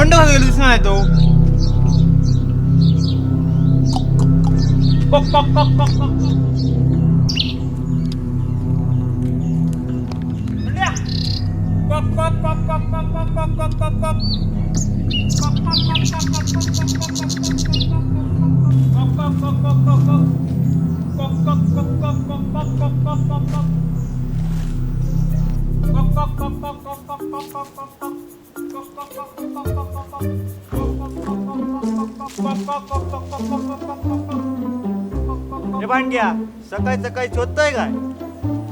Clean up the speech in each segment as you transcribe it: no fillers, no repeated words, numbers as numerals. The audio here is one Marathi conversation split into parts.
बंड का गेलो दिसणार नाही तो. कॉक कॉक कॉक कॉक कॉक. बंड्या. कॉक कॉक कॉक कॉक कॉक कॉक कॉक कॉक कॉक कॉक. कॉक कॉक कॉक कॉक कॉक कॉक कॉक कॉक कॉक. कॉक कॉक कॉक कॉक कॉक कॉक. कॉक कॉक कॉक कॉक कॉक कॉक कॉक कॉक कॉक कॉक. Kok kok kok kok kok kok kok kok kok kok. Kok kok kok kok kok kok kok kok. Kok kok kok kok kok kok kok kok. हे भांड्या सकाळी सकाळी शोधतोय काय?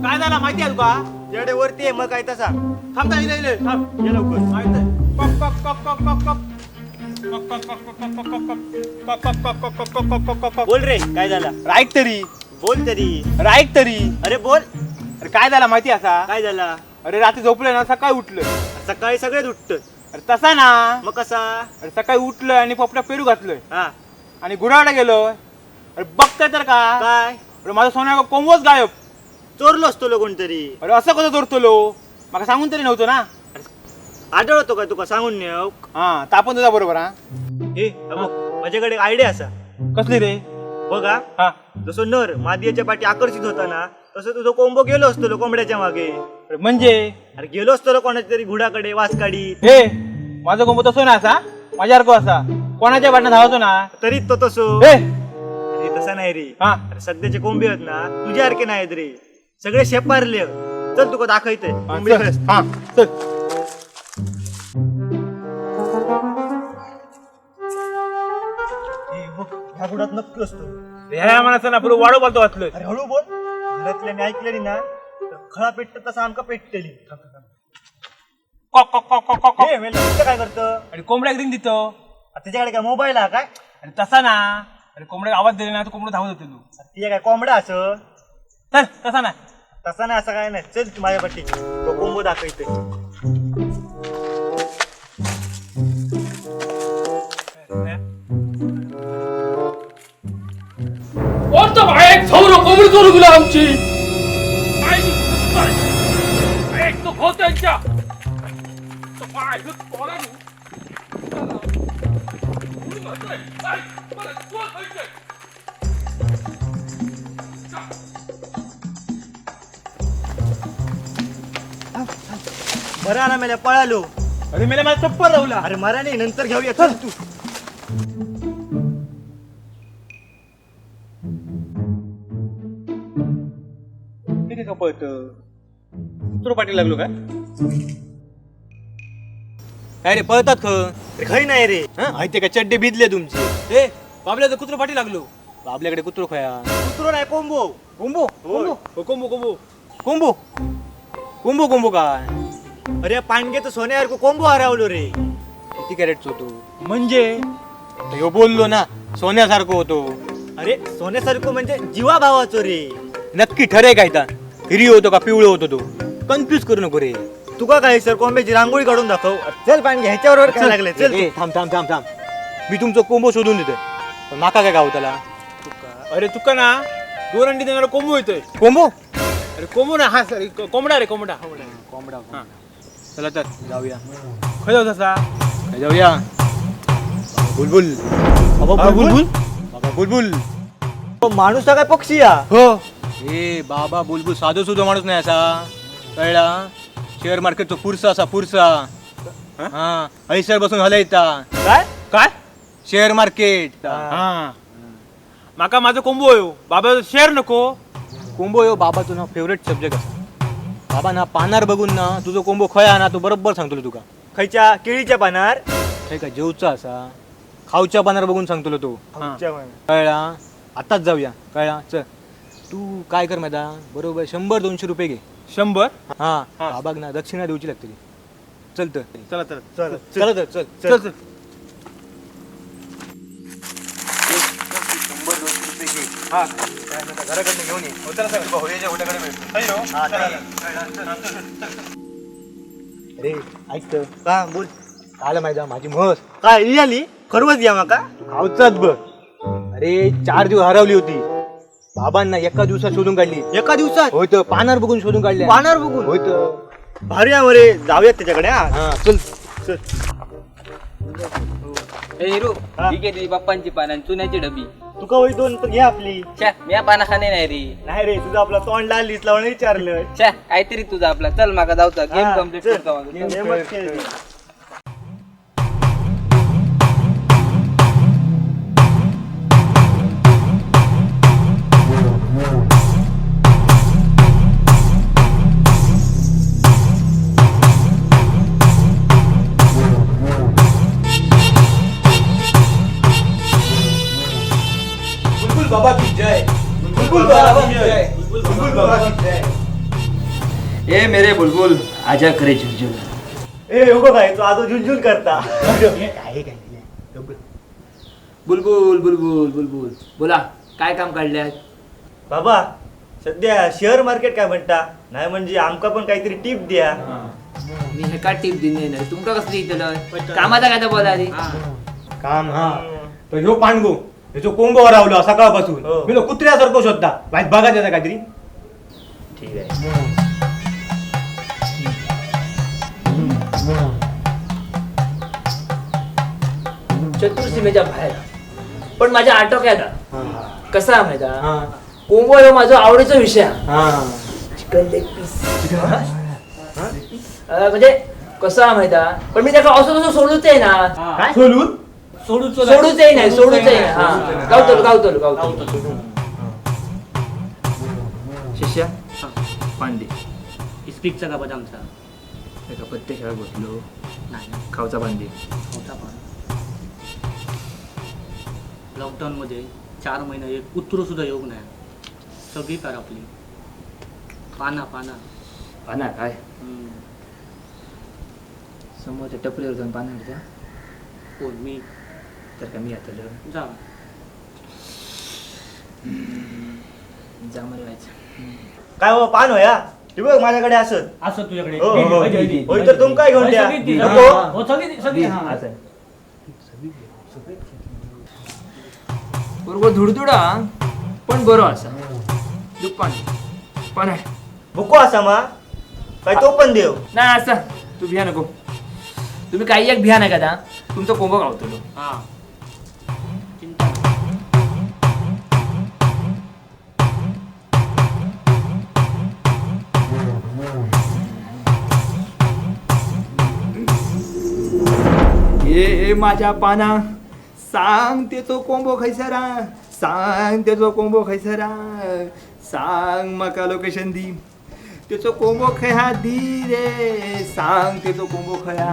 काय झालं माहिती आहे तुका? जेडे वरती आहे मग काय तसा थांब थांब इले थांब. ये लवकर. माहिती आहे. कॉक कॉक कॉक कॉक कॉक कॉक. कॉक कॉक कॉक कॉक कॉक कॉक कॉक. कॉक कॉक कॉक कॉक कॉक कॉक कॉक कॉक. बोल रे काय झाला? राईट तरी. बोल तरी. राईट तरी. अरे बोल. अरे काय झालं माहिती असा? काय झाला? अरे रात्री झोपलोय ना सकाळी उठलं. सकाळी सगळेच उठत अरे तसा ना. मग कसा? अरे सकाळी उठलोय आणि पोपटा पेरू घातलोय हा आणि गुराडा गेलो. अरे बघताय तर का? काय अरे माझा सोन्या कोंबोच गायब. चोरलो असतो लो कोणतरी. अरे असं कसं चोरतलो? मला सांगून तरी नव्हतं ना. आढळतो का तुका सांगून नेव? हा तापण तुझा बरोबर. हा हे बघ माझ्याकडे आयडिया असा. कसली रे? बघा हा जसं नर मादीच्या पाठी आकर्षित होता ना तसं तुझं कोंबो गेलो असतो लो कोंबड्याच्या मागे. अरे म्हणजे अरे गेलो असतो लो कोणाच्या तरी घुडाकडे वासकाडी. हे माझा कोंबो तसं ना असा माझ्यासारखं असा कोणाच्या बाटण्यात धावतो ना. तरी तो तसो. हे अरे तसा नाही रे. हा अरे सध्याचे कोंबे आहेत ना तुझ्यासारखे नाहीत रे. सगळे शेपारले. चल तुका दाखवतोय कोंबडी चल. कशी. हा चल. हे बघ ह्या घुडात नक्की असतो. ह्या म्हणायचं ना पुढे वाढू बोलतो वाचलोय. अरे हळू बोल. घरातल्याने ऐकलेली ना तर खळा पेटत तसा आमका पेटतेली. कॉक कॉक कॉक कॉक कॉक. हे वेळ तुझं काय करतं? आणि कोंबड्या रिंग देतो. त्याच्याकडे काय मोबाईल हा काय? अरे तसा ना. अरे कोंबड्या आवाज दिले ना तर कोंबडं धावत होते तू. तिच्या काय कोंबडा असं? चल तसा ना. तसा नाही असं काय नाही. चल तू माझ्या पाठी तो कोंबो दाखवतोय. कोणतं बाहेर सौर कोंबडी चोरू गेला आमची. एक तो त्यांच्या बरं आला मेल्या पळालो. अरे मेले माझा चप्पल लावला. अरे मरा नाही नंतर घेऊया. चल तू. ठीक आहे पळत कुत्र पाठी लागलो काय? काय रे पळतात ख? खरी नाही रे. माहितीये का चड्डे भिजले तुमचे. ए बाबल्याचं कुत्र पाठी लागलो. बाबल्याकडे कुत्र खोया. कुत्रो नाही कोंबो. कोंबो होय. Combo combo combo combo combo काय? अरे पांडगे सोन्यासारखं कोंबो हरवलो रे. किती कॅरेटच होतो? म्हणजे ह्यो बोललो ना सोन्यासारखं होतो. अरे सोन्यासारखं म्हणजे जीवा भावाचो रे. नक्की ठरे काय ता? हिरी होतो का पिवळं होतो तो? कन्फ्युज करू नको रे. तुका काय सर कोंब्याची रांगोळी काढून दाखव. चल पांडगे ह्याच्यावर काय लागले. चल ए, थांब थांब थांब थांब. मी तुमचं कोंबो शोधून देतोय पण माका काय गाव त्याला? अरे तुका ना 2 अंडी देणारा कोंबो येतोय. कोंबो? अरे कोंबो ना. हा सर कोंबडा रे कोंबडा. कोंबडा हा. चला तर जाऊया. खय जाऊ तसा? जाऊया. बुलबुल. बाबा बुलबुल. बाबा बुलबुल. माणूस काय पक्षी या? हो. ए बाबा बुलबुल साधो सुद्धा माणूस नाही असा. कळला? शेअर मार्केटचा पुरसा असा पुरसा. हा ऐसर बसून हलयता. काय काय? Share market. हा माका माझं कोंबो यो. बाबा शेअर नको. कोंबो यो बाबा तुझा फेवरेट सब्जेक्ट असा. बाबा ना पानार बघून ना तुझं कोंबो खया ना तू बरोबर सांगतो तुका. खायच्या केळीच्या पानार. काय का जेवचा असा खाऊच्या पानार बघून सांगतो तो. खाऊच्या पानार. कळला? आताच जाऊया. कळला? चल तू काय कर माहिती बरोबर 100-200 रुपये घे. 100? हा बाबाग ना दक्षिणा देऊची लागते. चल तर चला तर चल चल तर चल चल चल. हा घराकडनं घेऊन ये. अरे ऐक तर का बोल. आलं माहिती माझी म्हस काय लिहिली खरवच घ्या माका. खाऊचाच बघ. अरे 4 दिवस हरवली होती. बाबांना एका दिवसात शोधून काढली. एका दिवसात? होय तर पानार बघून शोधून काढली. पानार बघून? होय तर भारी आहे मरे. जाऊयात त्याच्याकडे. हा हा चल चल. ए हिरू हा. ठीक आहे ती पप्पांची पान आणि चुन्याची डबी तुका होई दोन तर घे आपली. छ्या मी पाना खाणे नाही रे. नाही रे तुझं आपला तोंड लाल दिसला म्हणून विचारलं. छ्या काहीतरी तुझा आपला चल माका जाऊचा गेम हा, कम्प्लीट चल. करतो मागं. चल. गेमच खेळ. बुलबुल बाबा की जय. बुलबुल बाबा की जय. बुलबुल बाबा की जय. ए मेरे बुलबुल आजा करे झुंझुन. ए उगो काय तू आजो झुंझुन करता. बुलबुल बुलबुल बुलबुल बोला काय काम काढल्यात? बाबा सध्या शेअर मार्केट काय म्हणता नाही म्हणजे आमका पण काहीतरी टिप द्या. मी हेका टीप दिली नाही तुमका कसली इथलं कामाचा काय तर बोला आधी. काम हा तो ह्यो पांडगो ह्याचो कोंबो रावलो सकाळपासून. हो. मी कुत्र्यासारखं शोधता वाईट बघा त्याचा काहीतरी. ठीक आहे. चतुर्सीमेच्या बाहेर पण माझ्या आटोक्यात कसा माहिती हा कोंबो ह्यो माझा आवडीचा विषय हा चिकन लेग पीस. म्हणजे कसा माहिती पण मी त्याला असं कसं सोडूच आहे ना. सोलून सोडूच आहे नाही सोडूच आहे ना. हा गावतलो शिष्या पांडे स्पीकचा का बदामचा एका पत्ते शाळा बसलो नाही खावचा पांडे. होता पण लॉकडाऊनमध्ये 4 महिने एक कुत्रो सुद्धा योग नाही. सगळी कार आपली पाना पाना. पाना काय हम्म. समोरच्या टपरीवर जाऊन पाना जा कोण मी तर का मी आता जा जा मला व्हायचं. काय बाबा पान होया ते बघ माझ्याकडे असत. असं तुझ्याकडे हो, हो, हो. दे, दे. होय तर तुम काय घेऊन द्या. सगळी ती. नको. हो, सगळी हा. असं आहे. बरोबर धुडधुडा पण बरो असा दुपान पण आहे बुको असा मा काय तो पण देव. नाही असं तू भिया नको. तुम्ही काही एक भिया नाही का तुमचं कोंबो गावतो. हा चिंता नाही. ए माझ्या पाना सांग ते तो कोंबो खैसरा सांग त्याचो कोंबो खैसरा सांग मका लोकेशन दी त्याचो कोंबो खया दी रे सांग त्याचो कोंबो खया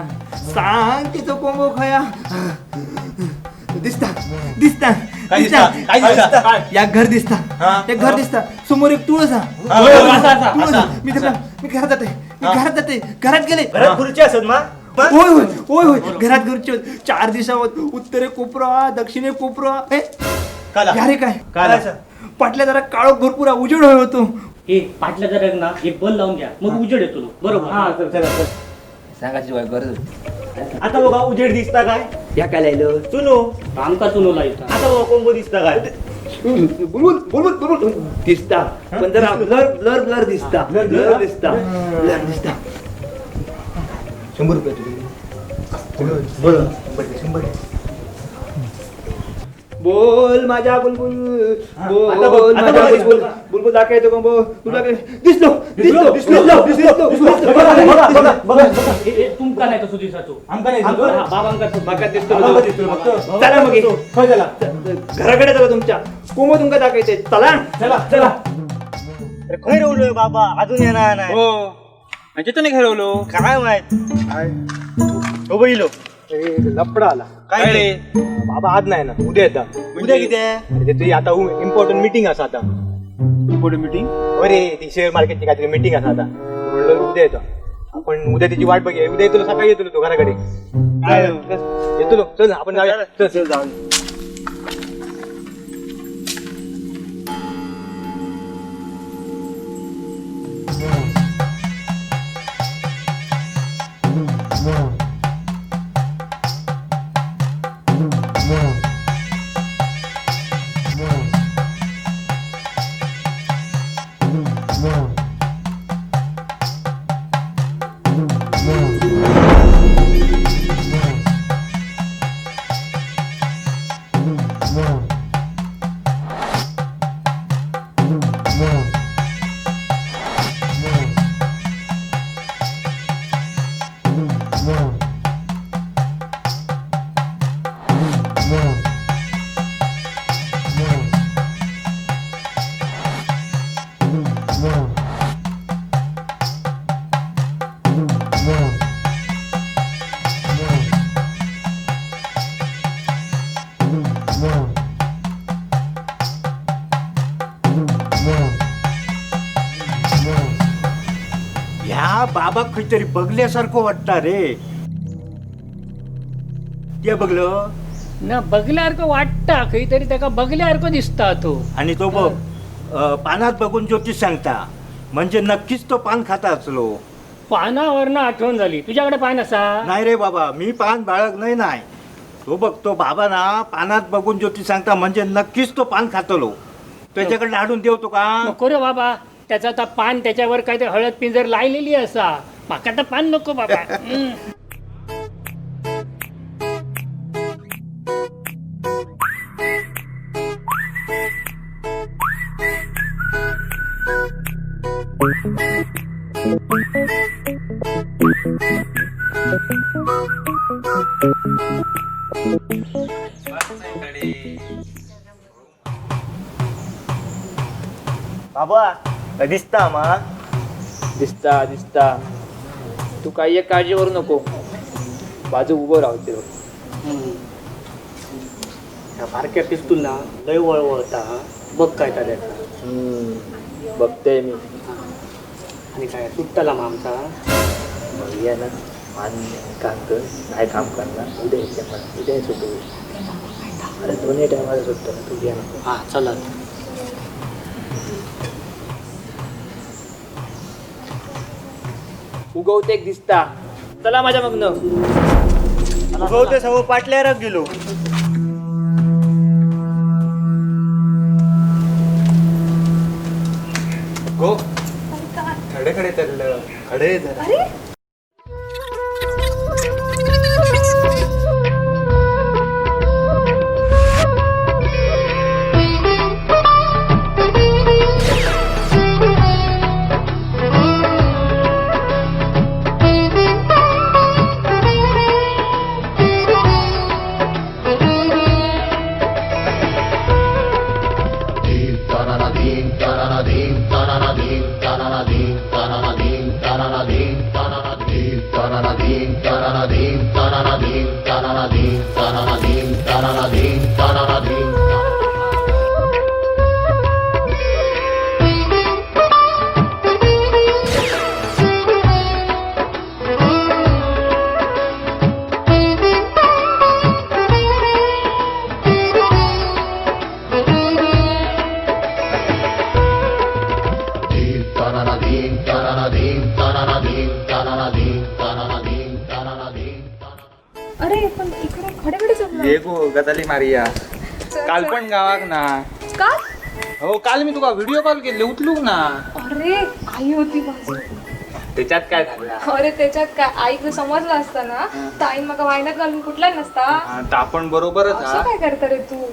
सांग त्याचो कोंबो खया दिसता दिसता काय दिसता? काय दिसता? काय? या घर दिसता हा. एक घर दिसता समोर एक तुळस हा, होय, होय, असा, असा, तुळस असा, मी त्याला मी घरात जाते मी घरात जाते घरात गेले घरात खुर्ची असत मा. होय होय होय होय घरात घरचे 4 दिवसावर उत्तरे कोपरा दक्षिणे कोपरा काला. यारे काय काला. पाटल्या जरा काळो भरपूर उजेड होय होतो. हे पाटल्या जर ना एक बल लावून घ्या मग उजेड येतो लो. बरोबर सांगायची वाय गरज आता बघा उजेड दिसता काय या काय लायलं सुनो. आमका चुनवला इथं. आता बघा कोंबो दिसता काय. बुलबुल बुलबुल बुलबुल दिसता पण जरा ब्लर ब्लर ब्लर दिसता ब्लर दिसता ब्लर दिसता. 100 रुपये बोल माझ्या बुलबुल आता बघ, बोल आता माझ्या बघ, बुलबुल बघा. बुलबुल दाखवतो कोंबो तुला काय दिसलो दिसलो दिसलो, दिसलो, दिसलो. बघा, बघा, बघा. तुमका नाही तसं दिसाचो. आमका नाही हा, दिसतो. बाबांका तो. माका दिसतो आम्हाला दिसतो फक्त. चला मग ये. होय चला. घराकडे चला तुमच्या कोंबो तुमका दाखवते चला चला चला. अरे खै रवलोय बाबा अजून येणार नाही. हो म्हणजे तो नाही खेळवलो. काय माहित हो बैलो लपडा आला. काय रे बाबा आज नाही ना उद्या येता. उद्या किती आहे? अरे त्याची आता इम्पॉर्टंट मीटिंग असा आता. इम्पॉर्टंट मीटिंग अरे ती शेअर मार्केटची काहीतरी मीटिंग असा आता. म्हणलं उद्या येतो आपण. उद्या त्याची वाट बघूया. उद्या येतो सकाळी येतो तो घराकडे. येतो चल आपण जाऊया. चल चल जाऊ. काहीतरी बघल्यासारखं वाटतं रे. ते बघलं ना बघल्यासारखं वाटता खंयतरी त्याका बघल्यासारखं दिसता तो. आणि तो बघ पानात बघून ज्योतिष सांगता म्हणजे नक्कीच तो पान खाता असलो. पानावरनं आठवण झाली, तुझ्याकडे पान असा? नाही रे बाबा, मी पान बाळग नाही. तो बघतो बाबा ना पानात बघून ज्योतिष सांगता म्हणजे नक्कीच तो पान खातलो. त्याच्याकडे लाडून देवतो का? नको रे बाबा, त्याचा आता पान त्याच्यावर काय ते हळद पिंजर लायलेली असा. माका तर पान नको बाबा. बाबा दिसता आम्हा? दिसता दिसता. तू काही एक काळजी करू नको, बाजू उभं राहते. ह्या बारक्या पिस्तूल ना लय वळवळता. बघ काय त्याचा. बघते मी. आणि काय सुट्टाला मग आमचा. बघूया ना. काम कर, काय काम करणार उद्या येते मला. उद्या सुटू. अरे दोन्ही टायमाला सुटतो ना, तू घ्या नको. हा चला. उगवते एक दिसता. चला माझ्या मगन. उगवते सव पाटल्यावर गेलो. गो खडे तरलं खडे जरा. अरे पण इकडे खडे चाललं. ये गो गजाली मारिया. काल पण गावाक ना. का? हो काल मी तुका व्हिडिओ कॉल केले उचलूक ना. अरे आई होती माझी. त्याच्यात काय झालं? अरे त्याच्यात काय आईक समजलं असतं ना तर आईन मला वायनात घालून कुठला नसता. आपण बरोबरच असं काय करता रे तू?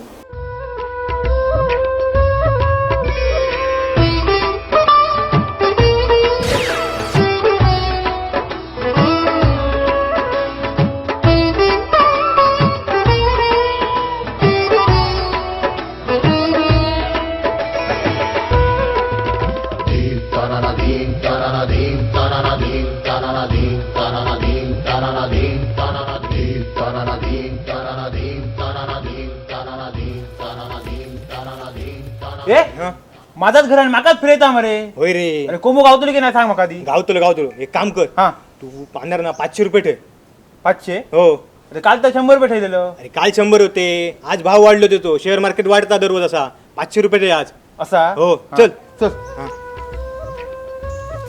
ए माझाच घर आणि माकाच फिरायचा मरे. होय रे. अरे कोंबो गावतलो की नाही सांग मका आधी. गावतलो एक काम कर. हा तू पाहणार ना 500 रुपये ठेव. 500. हो. अरे काल तर 100 रुपये ठेवलेलं. अरे काल 100 होते, आज भाव वाढले होते. तो शेअर मार्केट वाढता दररोज असा. 500 रुपये ठेव आज. असा. हो हा. चल. चल.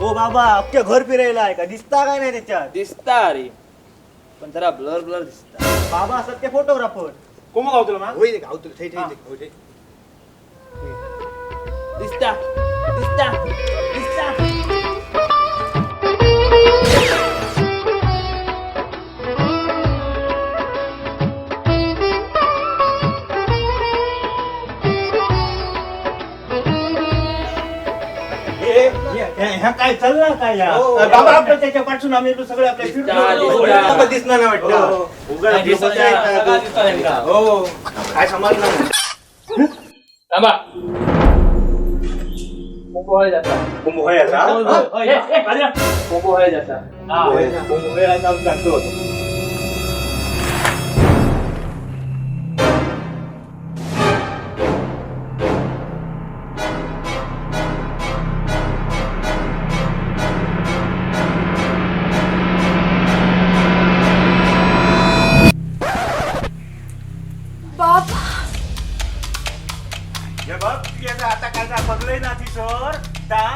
ओ बाबा अख्ख्या घर फिरायला आहे का? दिसता काय नाही त्याच्यात? दिसता अरे, पण जरा ब्लर ब्लर दिसता. बाबा असतात ते फोटोग्राफर. कोंबो गावतलो ना. होय रे, गावतलो. ठेव, ठेव, ठेव, ठेव. दिसता दिसता दिसता. ह्या काय चालणार काय या? बाबा आपल्या त्याच्या पाठून आम्ही सगळे आपल्या दिसता. दिसणार नाही वाटतं. उगाच दिसत नाही. हो काय समजलं. थांबा. कोंबो आहे जाता. कुंभ होय आता. कोंबो आहे जाता. कुंभ होय आता आम्ही सांगतो होतो.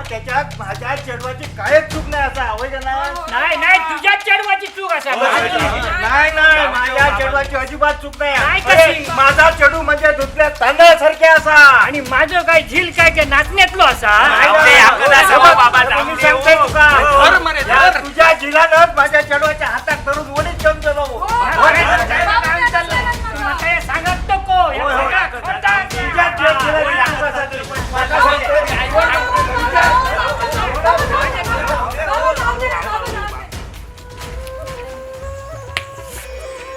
त्याच्यात माझ्या चेडवाची कायच चूक नाही असा होय का नाही? नाही तुझ्या चढवाची चूक असा नाही नाही माझ्या चेडवाची अजिबात चूक नाही नाही कशी? अरे, माझा चेडू म्हणजे धुतल्या तांदळासारखे असा आणि माझं काय झील काय ते नाचण्यातलो असा मी सांगतोय तुका. तुझ्या जिलानच माझ्या चेडवाच्या हातात धरून वडीत घेऊन गेलो. सांगत नको तुझ्या जिलाला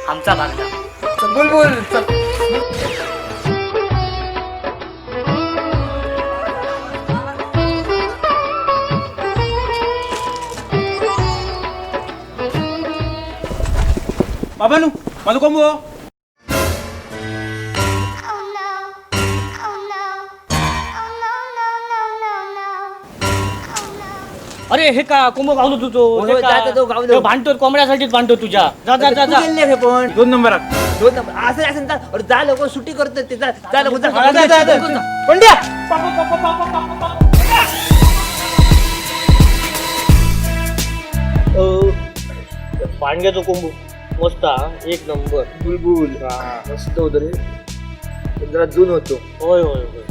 आमचा भाग बाबानू माझं कोंबो अरे हे का कोंबो गावलो तुझो होय, जाता तो गावलो. भांडतो कोंबड्यासाठीच भांडतो तुझ्या जा जा जा जा हे पण 2 नंबरात 2 नंबर असं असं जा. अरे जा लवकर सुट्टी करतो ते जा लवकर जा, जा, जा, जा. जा. पंड्या पांडग्याचा कोंबो मस्त एक नंबर बुलबुल मस्त होतो रे पण जरा जून होतो होय होय होय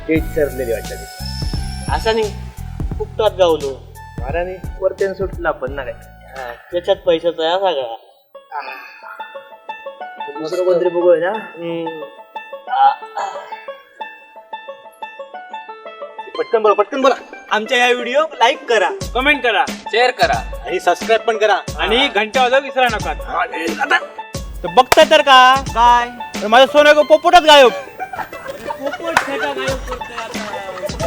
तेच सरलेली वाटतं असं नाही फुकटात गावलो महाराणी वरत्यान सुटला पण ना काय त्याच्यात पैशाचा आहे सगळा दुसरं कोणतरी बघूया ना पटकन बोला आमच्या या व्हिडिओ लाईक करा कमेंट करा शेअर करा आणि सबस्क्राईब पण करा आणि घंटा वाजवा विसरा नका तर बघताय तर का काय तर माझं सोनं पोपटात गायब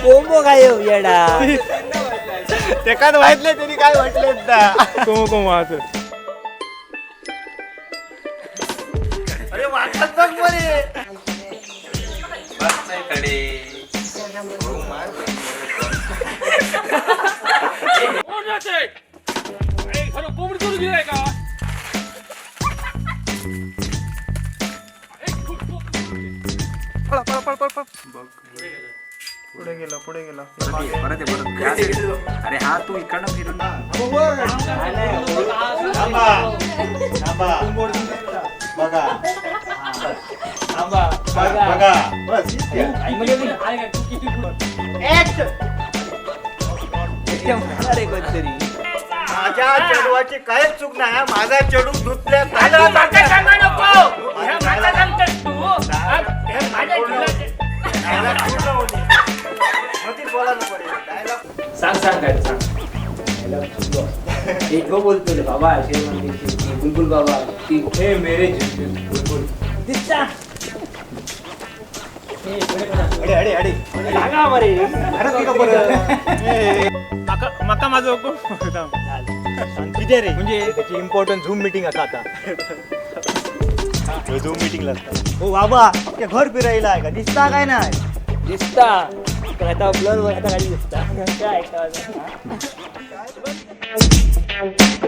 कोंबो काय हो, येडा ते काय माहितले त्यांनी काय म्हटले कोंबो कोंबो असं अरे वाटत बघ बरे. कोंबडी करून दिलाय का अरे हा तू इकडनं फिरून ना बघा बघा बस अरे कोणतरी माझ्या चेडवाची काहीच चूक नाही माझा चेडू धुतल्या माका सांगा नको हे माका सांगतोस तू हे माझ्या जीवाचे सांग काय सांग एक बोलतो रे बाबा बुलबुल बाबा ती हे मेरे बुलबुल दिसता सांगा मरे माका माझं किती रे म्हणजे त्याची इम्पॉर्टंट झूम मीटिंग असा आता झूम मीटिंगला हो बाबा ते घर फिरायला आहे का दिसता काय नाही दिसता आता ब्लर आता काही दिसता काय